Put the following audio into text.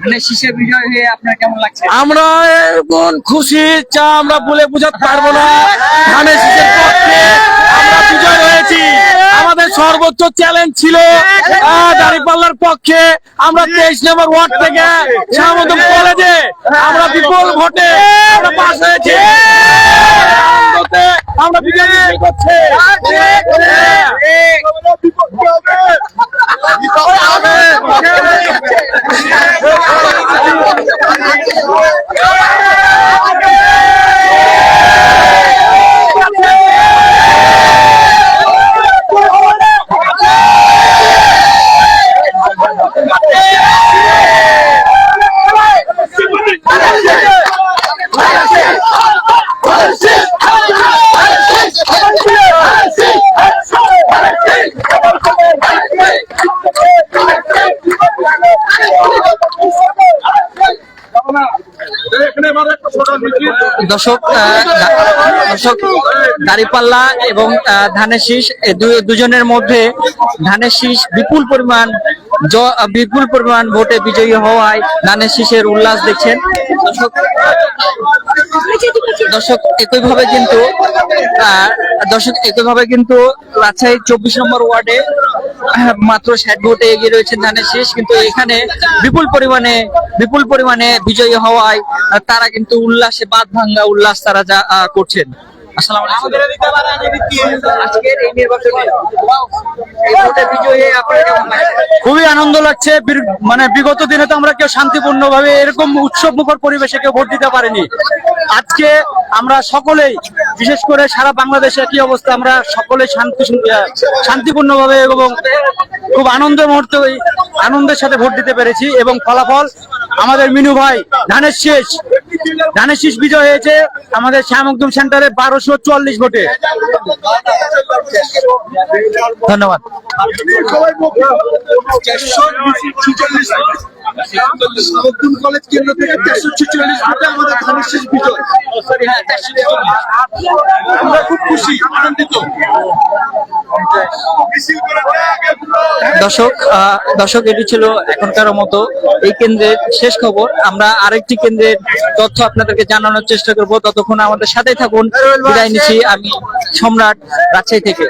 ধানের শীষে বিজয় হয়ে আপনার কেমন লাগছে? আমরা এখন খুশি চা আমরা বলে বোঝাতে পারবো না। ধানের শীষের পক্ষে আমরা বিজয় হয়েছি। আমাদের সর্বোচ্চ চ্যালেঞ্জ ছিল দাঁড়িপাল্লার পক্ষে। আমরা 23 নম্বর ওয়ার্ড থেকে শ্যামদম কলেজে আমরা বিপুল ভোটে আমরা পাস হয়েছি। আমরা বিজয় করছি। দর্শক দাঁড়িপাল্লা এবং ধানের শীষ দুজনের মধ্যে ধানের শীষ বিপুল পরিমাণ ভোটে বিজয়ী হওয়ায় ধানের শীষের উল্লাস দেখছেন দর্শক। একইভাবে কিন্তু রাজশাহী 24 নম্বর ওয়ার্ডে মাত্র 60 ভোটে এগিয়ে রয়েছে ধানের শীষ, কিন্তু এখানে বিপুল পরিমাণে বিজয়ী হওয়ায় তারা কিন্তু উল্লাসে বাঁধ ভাঙ্গা উল্লাস তারা যা করছেন। আসসালামু আলাইকুম। আজকের এই নির্বাচনে এই ভোটে বিজয়ী আপনার কেমন লাগছে? খুবই আনন্দ লাগছে। মানে বিগত দিনে তো আমরা কেউ শান্তিপূর্ণ ভাবে এরকম উৎসব মুখর পরিবেশে কেউ ভোট দিতে পারিনি। আজকে আমরা সকলেই, বিশেষ করে সারা বাংলাদেশে একই অবস্থা, আমরা সকলে শান্তিপূর্ণ ভাবে এবং খুব আনন্দের সাথে ভোট দিতে পেরেছি। এবং ফলাফল আমাদের মিনু ভাই ধানের শীষ বিজয় হয়েছে আমাদের শ্যামকদম সেন্টারে 1244 ভোটে। ধন্যবাদ। কলেজ কেন্দ্র থেকে 446 ভোটে আমাদের ধানের শীষ বিজয়। আমরা খুব খুশি, আনন্দিত। দর্শক এটি ছিল এখনকার মতো এই কেন্দ্রের শেষ খবর। আমরা আরেকটি কেন্দ্রের তথ্য আপনাদেরকে জানানোর চেষ্টা করব। ততক্ষণ আমাদের সাথে থাকুন। বিদায় নিচ্ছি আমি সম্রাট, রাজশাহী থেকে।